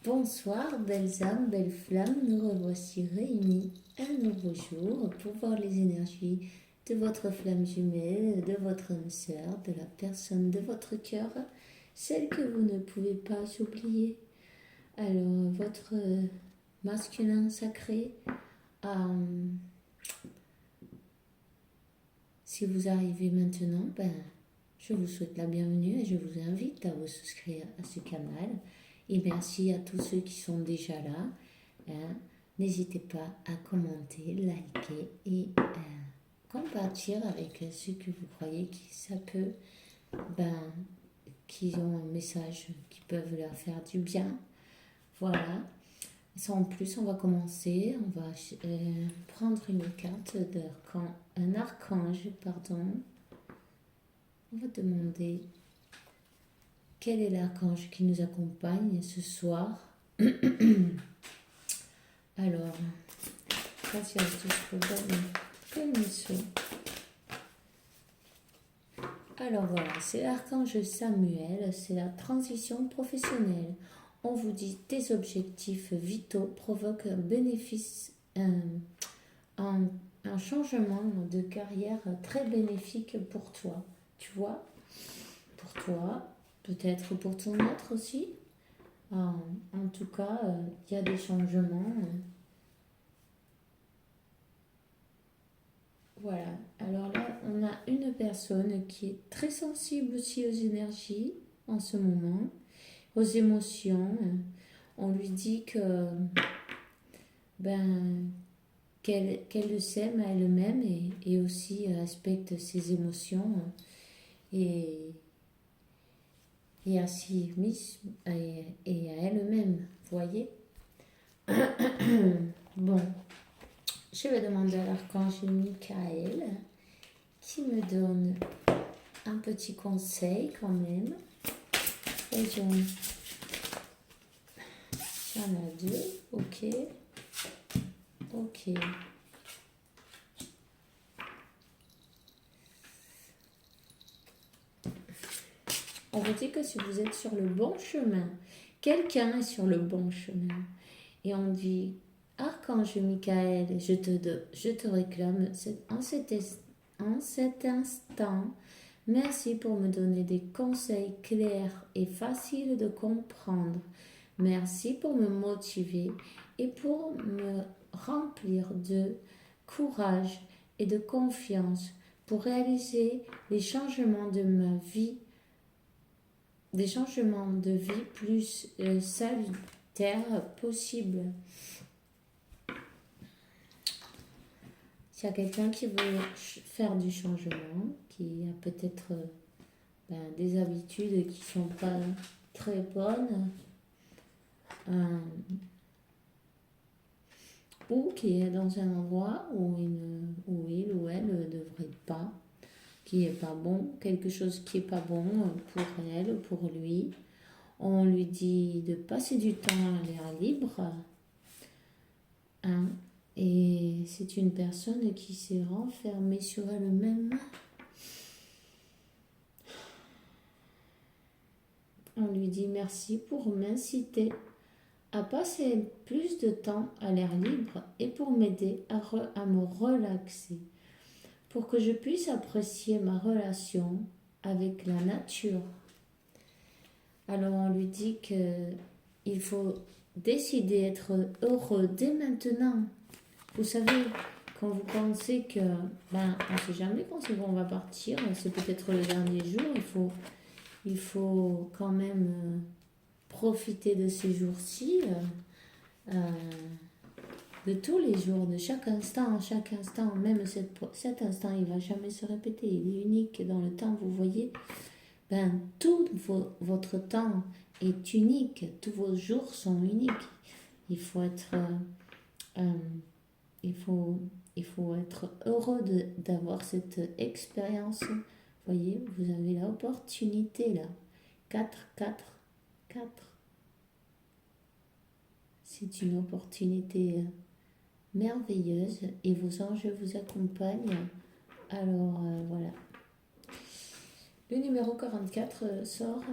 Bonsoir, belles âmes, belles flammes, nous revoici réunis un nouveau jour pour voir les énergies de votre flamme jumelle, de votre âme sœur, de la personne de votre cœur, celle que vous ne pouvez pas oublier. Alors, votre masculin sacré, si vous arrivez maintenant, je vous souhaite la bienvenue et je vous invite à vous souscrire à ce canal. Et merci à tous ceux qui sont déjà là. N'hésitez pas à commenter, liker et compartir avec ceux que vous croyez qui ça peut, qui ont un message qui peuvent leur faire du bien. Voilà. Sans plus, on va commencer. On va prendre une carte un archange, pardon. On va demander quel est l'archange qui nous accompagne ce soir. Alors, alors voilà, c'est l'archange Samuel, c'est la transition professionnelle. On vous dit tes objectifs vitaux provoquent un bénéfice, un changement de carrière très bénéfique pour toi. Tu vois, pour toi, peut-être pour ton autre aussi. En tout cas, il y a des changements. Voilà. Alors là, on a une personne qui est très sensible aussi aux énergies en ce moment, aux émotions. On lui dit que qu'elle s'aime à elle-même et aussi respecte ses émotions et à et à elle-même, vous voyez. Bon, je vais demander à l'archange Michael qui me donne un petit conseil quand même. Et j'en ai deux, ok. Ok. On vous dit que si vous êtes sur le bon chemin, quelqu'un est sur le bon chemin. Et on dit, archange Michael, je te réclame en cet instant, merci pour me donner des conseils clairs et faciles de comprendre. Merci pour me motiver et pour me remplir de courage et de confiance pour réaliser les changements de ma vie, des changements de vie plus salutaires possibles. S'il y a quelqu'un qui veut faire du changement, qui a peut-être des habitudes qui ne sont pas très bonnes, ou qui est dans un endroit où il ou elle ne devrait pas, qui n'est pas bon, quelque chose qui n'est pas bon pour elle ou pour lui. On lui dit de passer du temps à l'air libre. Et c'est une personne qui s'est renfermée sur elle-même. On lui dit merci pour m'inciter à passer plus de temps à l'air libre et pour m'aider à me relaxer, pour que je puisse apprécier ma relation avec la nature. Alors on lui dit qu'il faut décider d'être heureux dès maintenant. Vous savez, quand vous pensez que, on ne sait jamais quand c'est bon, on va partir, c'est peut-être le dernier jour, il faut quand même profiter de ces jours-ci, de tous les jours, de chaque instant, même cet instant, il ne va jamais se répéter, il est unique dans le temps, vous voyez. Tout votre temps est unique, tous vos jours sont uniques. Il faut être, être heureux d'avoir cette expérience. Vous voyez, vous avez l'opportunité là. 4, 4, 4. C'est une opportunité merveilleuse et vos anges vous accompagnent. Alors voilà. Le numéro 44 sort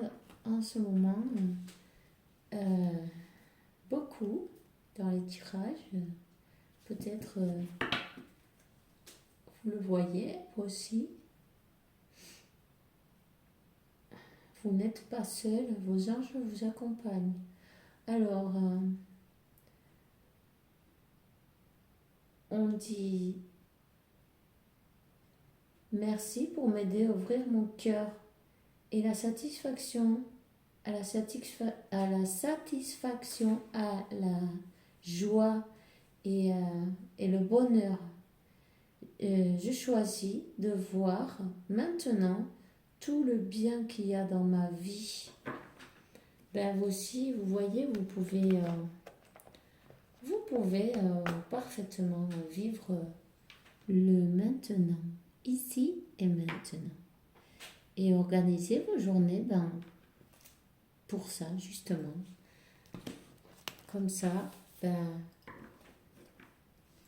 en ce moment. beaucoup dans les tirages. Peut-être vous le voyez aussi. Vous n'êtes pas seul, vos anges vous accompagnent. Alors, on dit merci pour m'aider à ouvrir mon cœur et la satisfaction, à la satisfaction, à la joie et le bonheur. Je choisis de voir maintenant tout le bien qu'il y a dans ma vie. Ben vous aussi, vous voyez, vous pouvez parfaitement vivre le maintenant, ici et maintenant. Et organiser vos journées pour ça, justement. Comme ça,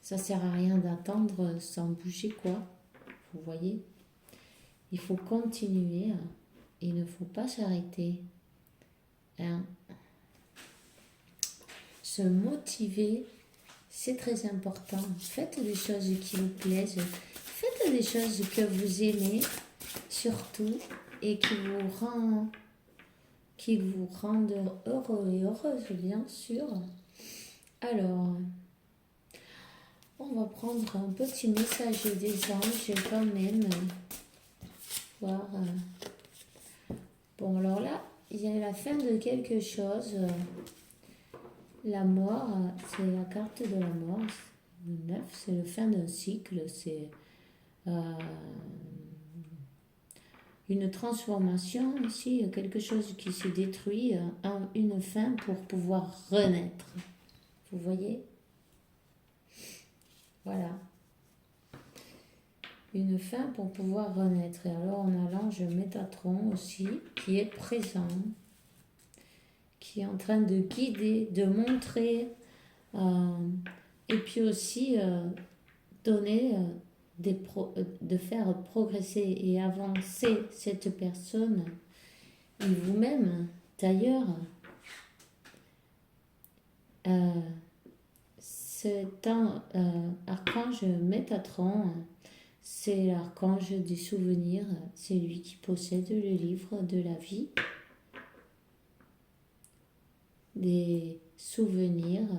ça sert à rien d'attendre sans bouger, quoi. Vous voyez? Il faut continuer. Il ne faut pas s'arrêter. Se motiver, c'est très important. Faites des choses qui vous plaisent. Faites des choses que vous aimez, surtout, et qui vous rendent heureux et heureuse, bien sûr. Alors, on va prendre un petit message des anges quand même. Voir. Bon, alors là, il y a la fin de quelque chose. La mort, c'est la carte de la mort. Le 9, c'est la fin d'un cycle. C'est une transformation ici, quelque chose qui se détruit, une fin pour pouvoir renaître. Vous voyez? Voilà. Une fin pour pouvoir renaître. Et alors on a l'ange Métatron aussi, qui est présent, qui est en train de guider, de montrer, et puis aussi donner, de faire progresser et avancer cette personne, et vous-même, d'ailleurs. Cet archange Métatron, c'est l'archange des souvenirs, c'est lui qui possède le livre de la vie, des souvenirs.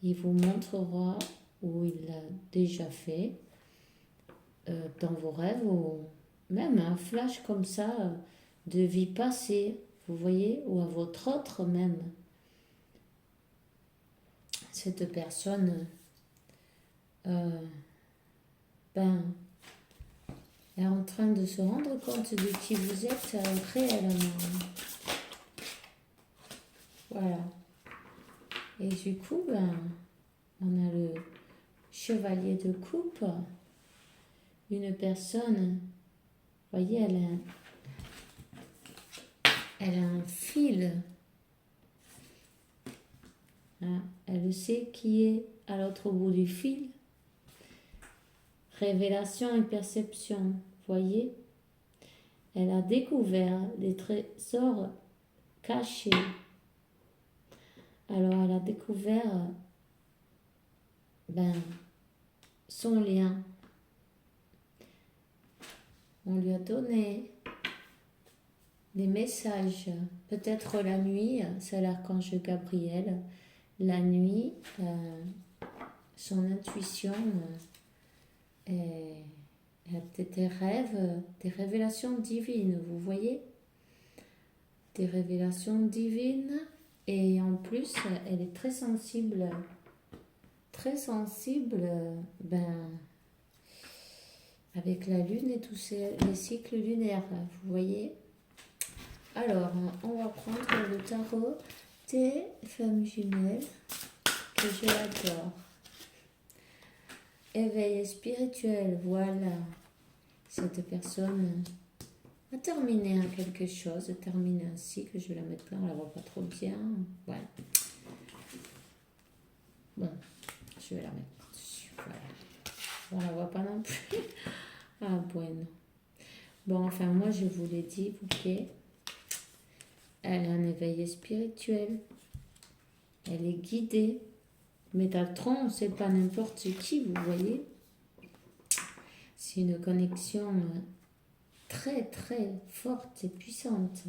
Il vous montrera où il l'a déjà fait, dans vos rêves, ou même un flash comme ça de vie passée, vous voyez, ou à votre autre même. Cette personne est en train de se rendre compte de qui vous êtes réellement. Voilà. Et du coup, on a le chevalier de coupe. Une personne, vous voyez, elle a un fil. Elle sait qui est à l'autre bout du fil. Révélation et perception, voyez. Elle a découvert des trésors cachés. Alors elle a découvert son lien. On lui a donné des messages. Peut-être la nuit, c'est l'archange Gabriel. La nuit, son intuition, elle a peut-être des rêves, des révélations divines, vous voyez? Des révélations divines, et en plus, elle est très sensible, avec la lune et tous les cycles lunaires, vous voyez? Alors, on va prendre le tarot des femmes jumelles, que je l'adore. Éveil spirituel, voilà. Cette personne a terminé quelque chose, a terminé un cycle. Je vais la mettre là, on la voit pas trop bien. Voilà. Bon, je vais la mettre par-dessus. Voilà. On la voit pas non plus. Ah, bueno. Bon, enfin, moi, je vous l'ai dit, ok. Elle a un éveil spirituel. Elle est guidée. Métatron, c'est pas n'importe qui, vous voyez. C'est une connexion très très forte et puissante.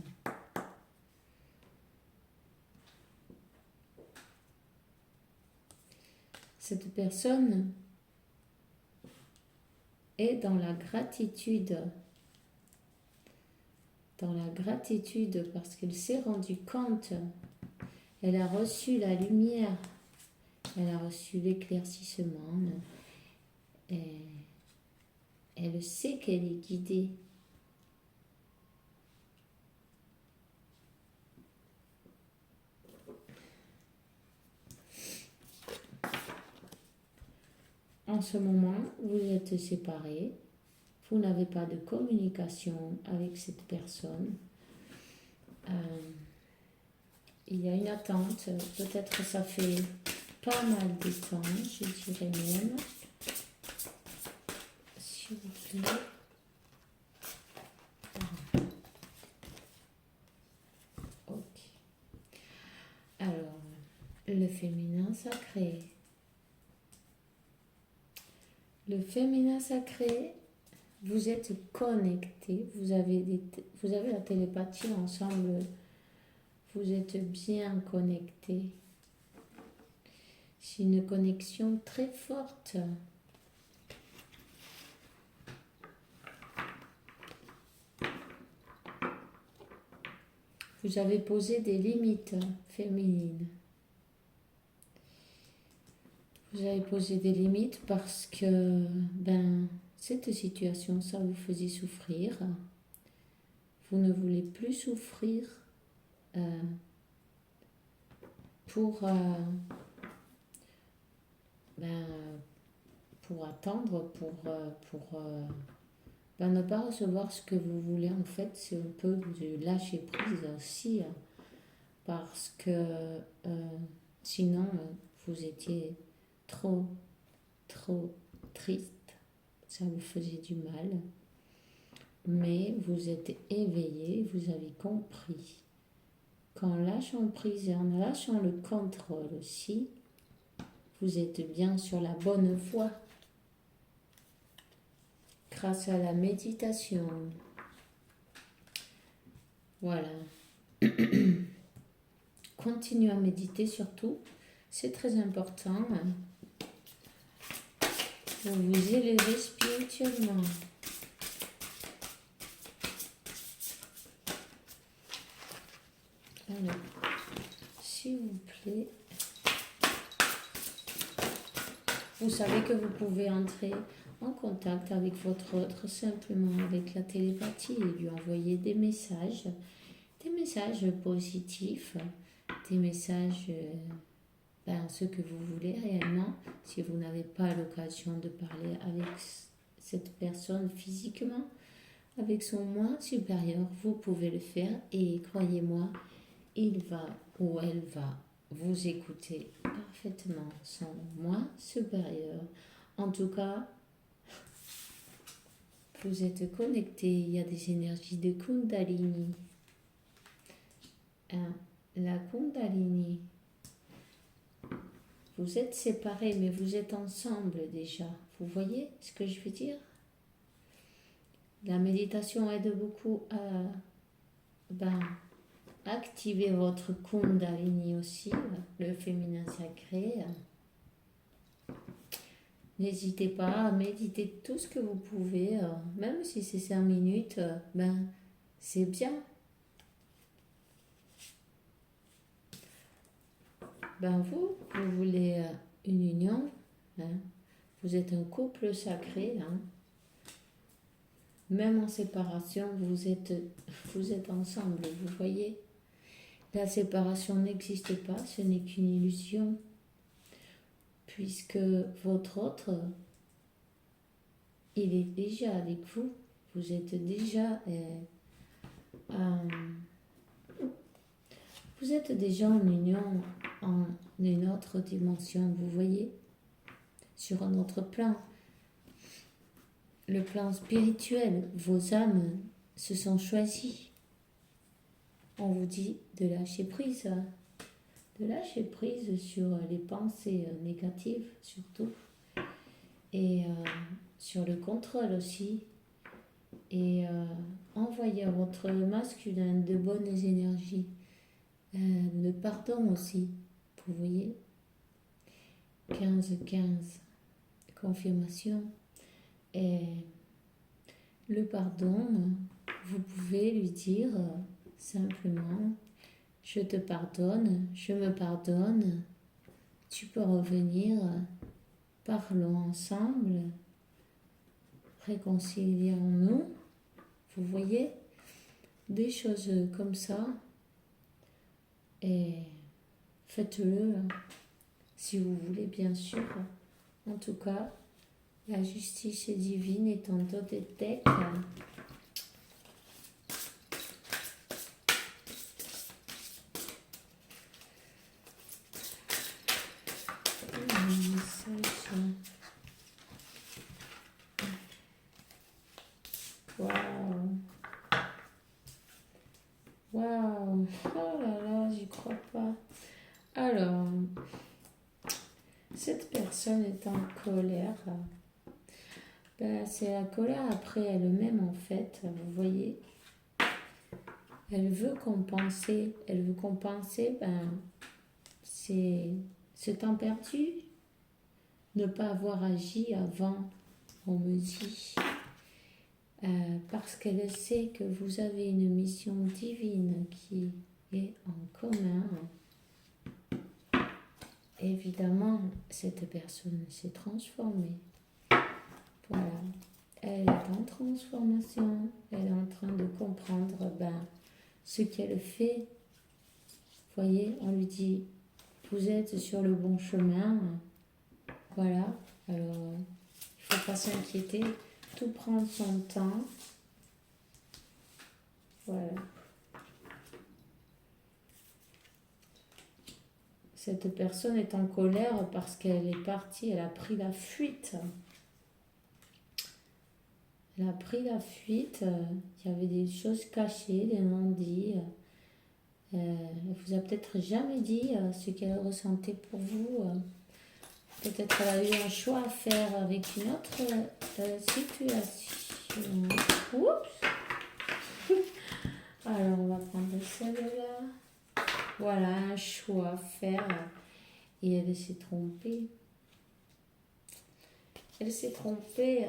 Cette personne est dans la gratitude. Dans la gratitude parce qu'elle s'est rendue compte. Elle a reçu la lumière. Elle a reçu l'éclaircissement. Elle sait qu'elle est guidée. En ce moment, vous êtes séparés. Vous n'avez pas de communication avec cette personne. Il y a une attente. Peut-être ça fait pas mal de temps, je dirais même. S'il vous plaît. Ok. Alors, le féminin sacré. Le féminin sacré, vous êtes connectés, vous avez la télépathie ensemble, vous êtes bien connectés. C'est une connexion très forte. Vous avez posé des limites féminines. Vous avez posé des limites parce que cette situation, ça vous faisait souffrir. Vous ne voulez plus souffrir pour attendre, pour ne pas recevoir ce que vous voulez. En fait, c'est un peu de lâcher prise aussi, parce que sinon, vous étiez trop triste, ça vous faisait du mal, mais vous êtes éveillé, vous avez compris qu'en lâchant prise et en lâchant le contrôle aussi, vous êtes bien sur la bonne voie grâce à la méditation. Voilà. Continuez à méditer surtout, c'est très important. Pour vous élever spirituellement. Alors, s'il vous plaît, vous savez que vous pouvez entrer en contact avec votre autre simplement avec la télépathie et lui envoyer des messages positifs, des messages, ce que vous voulez réellement. Si vous n'avez pas l'occasion de parler avec cette personne physiquement, avec son moi supérieur, vous pouvez le faire et croyez-moi, il va ou elle va vous écouter parfaitement, son moi supérieur. En tout cas, vous êtes connecté, il y a des énergies de Kundalini. La Kundalini, vous êtes séparés, mais vous êtes ensemble déjà. Vous voyez ce que je veux dire? La méditation aide beaucoup à activer votre Kundalini aussi, le féminin sacré. N'hésitez pas à méditer tout ce que vous pouvez, même si c'est 5 minutes, c'est bien. Vous voulez une union, vous êtes un couple sacré, même en séparation, vous êtes ensemble, vous voyez. La séparation n'existe pas, ce n'est qu'une illusion, puisque votre autre, il est déjà avec vous, vous êtes déjà en union, en une autre dimension, vous voyez, sur un autre plan. Le plan spirituel, vos âmes se sont choisies. On vous dit de lâcher prise. de lâcher prise sur les pensées négatives surtout, et sur le contrôle aussi, et envoyer à votre masculin de bonnes énergies, le pardon aussi, vous voyez, 15-15, confirmation, et le pardon, vous pouvez lui dire simplement, je te pardonne, je me pardonne, tu peux revenir, parlons ensemble, réconcilions-nous, vous voyez, des choses comme ça, et faites-le si vous voulez, bien sûr. En tout cas, la justice divine est en Totec. Waouh! Waouh! Oh là là, j'y crois pas. Alors, cette personne est en colère. Ben, c'est la colère après elle-même en fait, vous voyez. Elle veut compenser, ben, c'est ce temps perdu, ne pas avoir agi avant, on me dit. Parce qu'elle sait que vous avez une mission divine qui est en commun. Évidemment, cette personne s'est transformée. Voilà. Elle est en transformation. Elle est en train de comprendre ce qu'elle fait. Vous voyez, on lui dit, vous êtes sur le bon chemin. Voilà. Alors, il ne faut pas s'inquiéter. Tout prend son temps. Voilà. Cette personne est en colère parce qu'elle est partie, elle a pris la fuite. Elle a pris la fuite, il y avait des choses cachées, des non-dits. Elle vous a peut-être jamais dit ce qu'elle ressentait pour vous. Peut-être elle a eu un choix à faire avec une autre situation. Oups! Alors on va prendre celle-là. Voilà, un choix à faire. Et elle s'est trompée. Elle s'est trompée.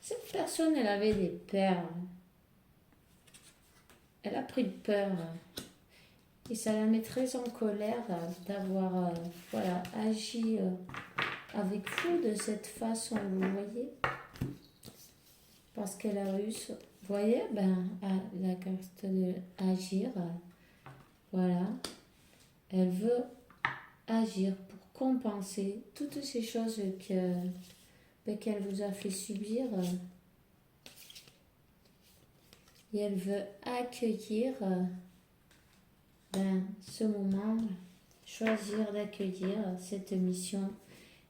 Cette personne, elle avait des peurs. Elle a pris peur. Et ça la met très en colère d'avoir agi avec vous de cette façon, vous voyez. Parce qu'elle a eu, vous voyez, la carte de agir. Voilà. Elle veut agir pour compenser toutes ces choses qu'elle vous a fait subir. Et elle veut accueillir ce moment, choisir d'accueillir cette mission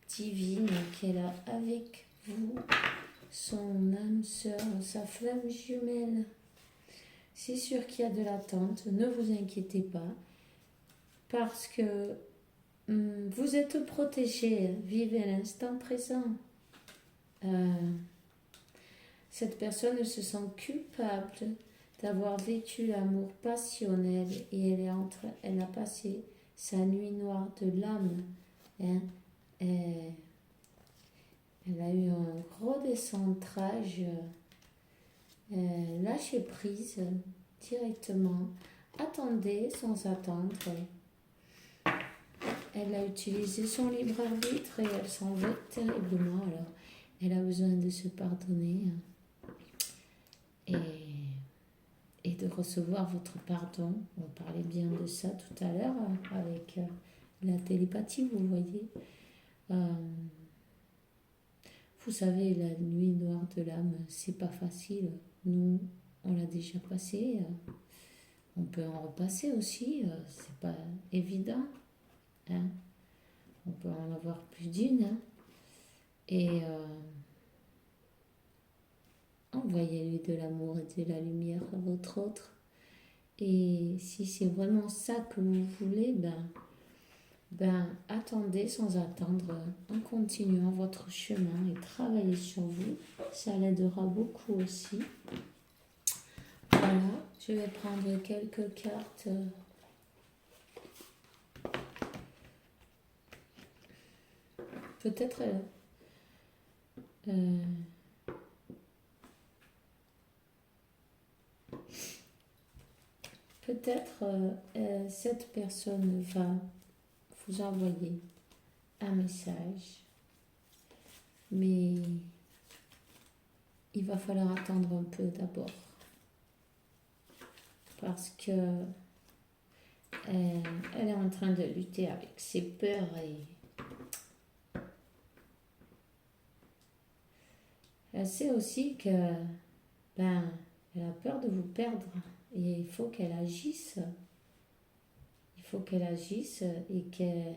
divine qu'elle a avec vous, son âme sœur, sa flamme jumelle. C'est sûr qu'il y a de l'attente, ne vous inquiétez pas, parce que vous êtes protégés, vivez l'instant présent. Cette personne se sent coupable d'avoir vécu l'amour passionnel et elle a passé sa nuit noire de l'âme. Elle a eu un gros décentrage, lâcher prise directement, attendez sans attendre. Elle a utilisé son libre arbitre et elle s'en veut terriblement. Alors, elle a besoin de se pardonner et de recevoir votre pardon. On parlait bien de ça tout à l'heure avec la télépathie, vous voyez. Vous savez, la nuit noire de l'âme, c'est pas facile. Nous, on l'a déjà passé. On peut en repasser aussi. C'est pas évident. Hein. On peut en avoir plus d'une. Hein. Et envoyez-lui de l'amour et de la lumière à votre autre. Et si c'est vraiment ça que vous voulez, attendez sans attendre, en continuant votre chemin et travaillez sur vous. Ça l'aidera beaucoup aussi. Voilà, je vais prendre quelques cartes. Peut-être cette personne va vous envoyer un message, mais il va falloir attendre un peu d'abord parce que elle est en train de lutter avec ses peurs et elle sait aussi que elle a peur de vous perdre et il faut qu'elle agisse. Il faut qu'elle agisse et qu'elle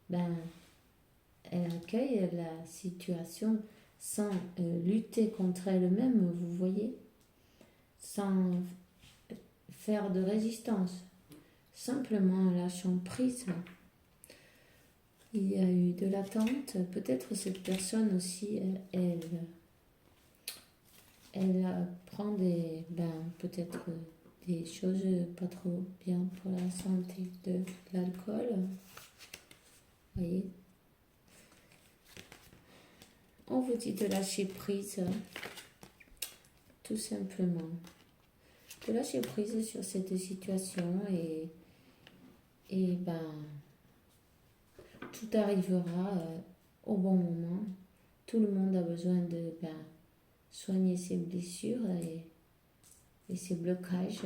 elle accueille la situation sans lutter contre elle-même, vous voyez, sans faire de résistance, simplement en lâchant prise. Il y a eu de l'attente, peut-être cette personne aussi, elle prend peut-être des choses pas trop bien pour la santé, de l'alcool, vous voyez. On vous dit de lâcher prise, tout simplement. De lâcher prise sur cette situation et tout arrivera au bon moment. Tout le monde a besoin de soigner ses blessures et ses blocages.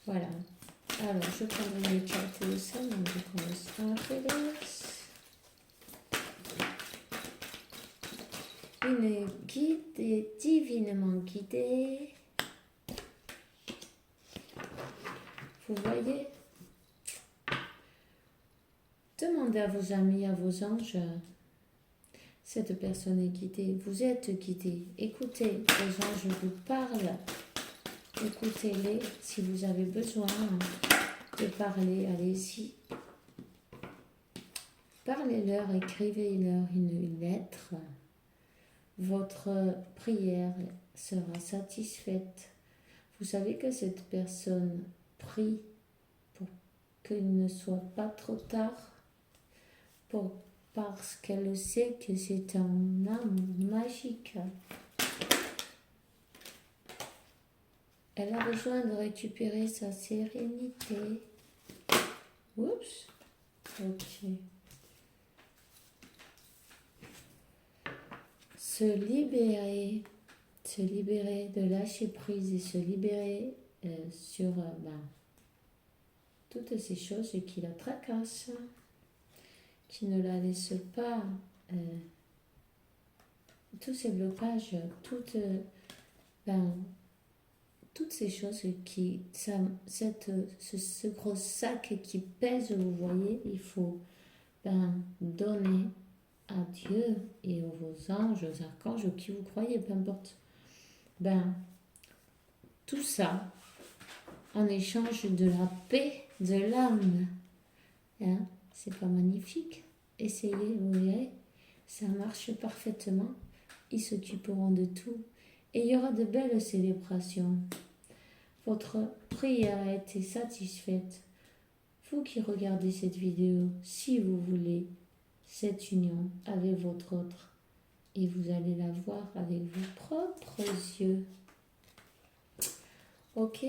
Voilà. Alors, je prends les cartes de ça, donc je commence à faire une guide divinement guidée. Vous voyez, demandez à vos amis, à vos anges, cette personne est guidée, vous êtes guidé. Écoutez, les anges vous parlent, écoutez-les. Si vous avez besoin de parler, allez-y. Parlez-leur, écrivez-leur une lettre. Votre prière sera satisfaite. Vous savez que cette personne prie pour qu'il ne soit pas trop tard, parce qu'elle sait que c'est un âme magique. Elle a besoin de récupérer sa sérénité. Oups. Ok. Se libérer, de lâcher prise et se libérer sur toutes ces choses qui la tracassent, qui ne la laissent pas, tous ces blocages, toutes ces choses ce gros sac qui pèse, vous voyez, il faut donner à Dieu et aux vos anges, aux archanges, qui vous croyez, peu importe. Tout ça en échange de la paix de l'âme. Hein? C'est pas magnifique? Essayez, vous verrez, ça marche parfaitement. Ils s'occuperont de tout. Et il y aura de belles célébrations. Votre prière a été satisfaite. Vous qui regardez cette vidéo, si vous voulez cette union avec votre autre, et vous allez la voir avec vos propres yeux. Ok?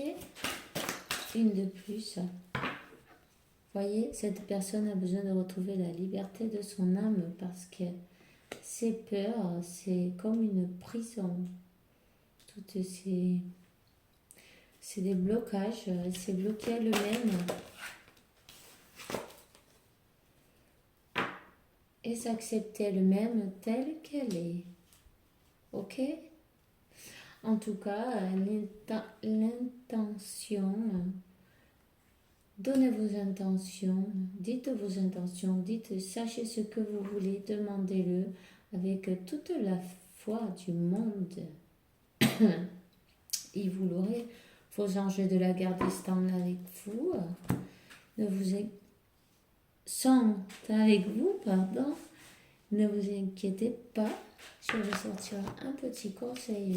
Une de plus. Voyez, cette personne a besoin de retrouver la liberté de son âme parce que ses peurs, c'est comme une prison. Toutes c'est des blocages, elle s'est bloquée elle-même. Et s'accepter elle-même telle qu'elle est. Ok? En tout cas, l'intention, donnez vos intentions, dites vos intentions, sachez ce que vous voulez, demandez-le avec toute la foi du monde. Et vous l'aurez. vos anges de la garde sont avec vous. Ne vous in- sont avec vous, pardon. Ne vous inquiétez pas. Je vais sortir un petit conseil.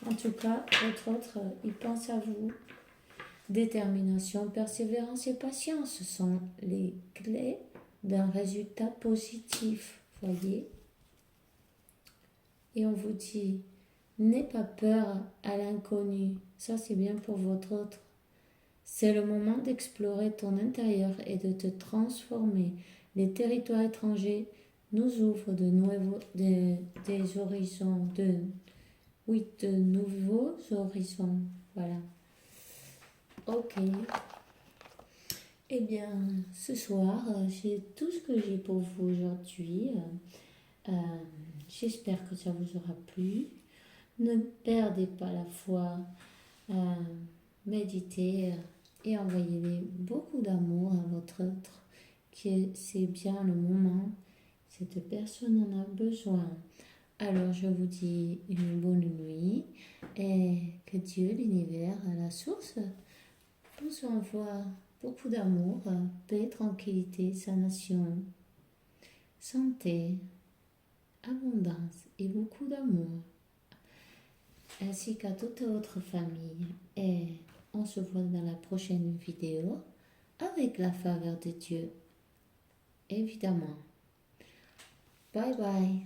En tout cas, votre autre, il pense à vous. Détermination, persévérance et patience sont les clés d'un résultat positif, voyez. Et on vous dit, n'aie pas peur à l'inconnu. Ça, c'est bien pour votre autre. C'est le moment d'explorer ton intérieur et de te transformer. Les territoires étrangers nous ouvrent des horizons, de nouveaux horizons. Voilà. Ok. Eh bien, ce soir, c'est tout ce que j'ai pour vous aujourd'hui. Euh, J'espère que ça vous aura plu. Ne perdez pas la foi. Méditez et envoyez beaucoup d'amour à votre autre. C'est bien le moment. Cette personne en a besoin. Alors, je vous dis une bonne nuit et que Dieu, l'univers, la source, vous envoie beaucoup d'amour, paix, tranquillité, sanation, santé, abondance et beaucoup d'amour, ainsi qu'à toute votre famille. Et on se voit dans la prochaine vidéo avec la faveur de Dieu, évidemment. Bye bye.